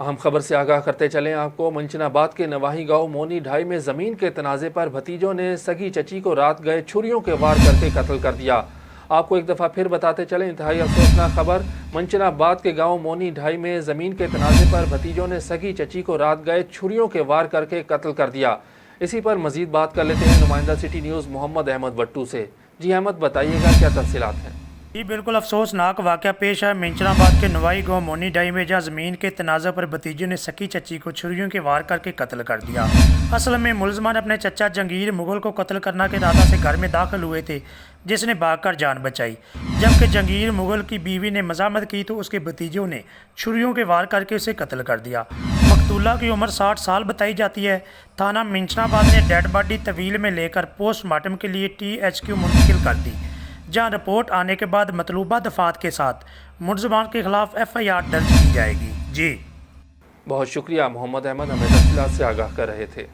اہم خبر سے آگاہ کرتے چلیں آپ کو۔ منچناباد کے نواحی گاؤں مونی ڈھائی میں زمین کے تنازع پر بھتیجوں نے سگی چچی کو رات گئے چھریوں کے وار کر کے قتل کر دیا۔ آپ کو ایک دفعہ پھر بتاتے چلیں، انتہائی افسوسناک خبر۔ منچناباد کے گاؤں مونی ڈھائی میں زمین کے تنازع پر بھتیجوں نے سگی چچی کو رات گئے چھریوں کے وار کر کے قتل کر دیا۔ اسی پر مزید بات کر لیتے ہیں نمائندہ سٹی نیوز محمد احمد وٹو سے۔ جی احمد، بتائیے گا کیا تفصیلات ہیں؟ جی بالکل افسوسناک واقعہ پیش ہے منچناباد کے نوائی گاؤں مونی ڈائی میں، جہاں زمین کے تنازع پر بھتیجوں نے سکی چچی کو چھریوں کے وار کر کے قتل کر دیا۔ اصل میں ملزمان اپنے چچا جنگیر مغل کو قتل کرنے کے ارادے سے گھر میں داخل ہوئے تھے، جس نے بھاگ کر جان بچائی۔ جبکہ جنگیر مغل کی بیوی نے مزاحمت کی تو اس کے بھتیجوں نے چھریوں کے وار کر کے اسے قتل کر دیا۔ مقتولہ کی عمر 60 سال بتائی جاتی ہے۔ تھانہ منچناباد نے ڈیڈ باڈی طویل میں لے کر پوسٹ مارٹم کے لیے THQ منتقل کر دی، جہاں رپورٹ آنے کے بعد مطلوبہ دفعات کے ساتھ ملزمان کے خلاف FIR درج کی جائے گی۔ جی بہت شکریہ محمد احمد، ہمیں تفصیلات سے آگاہ کر رہے تھے۔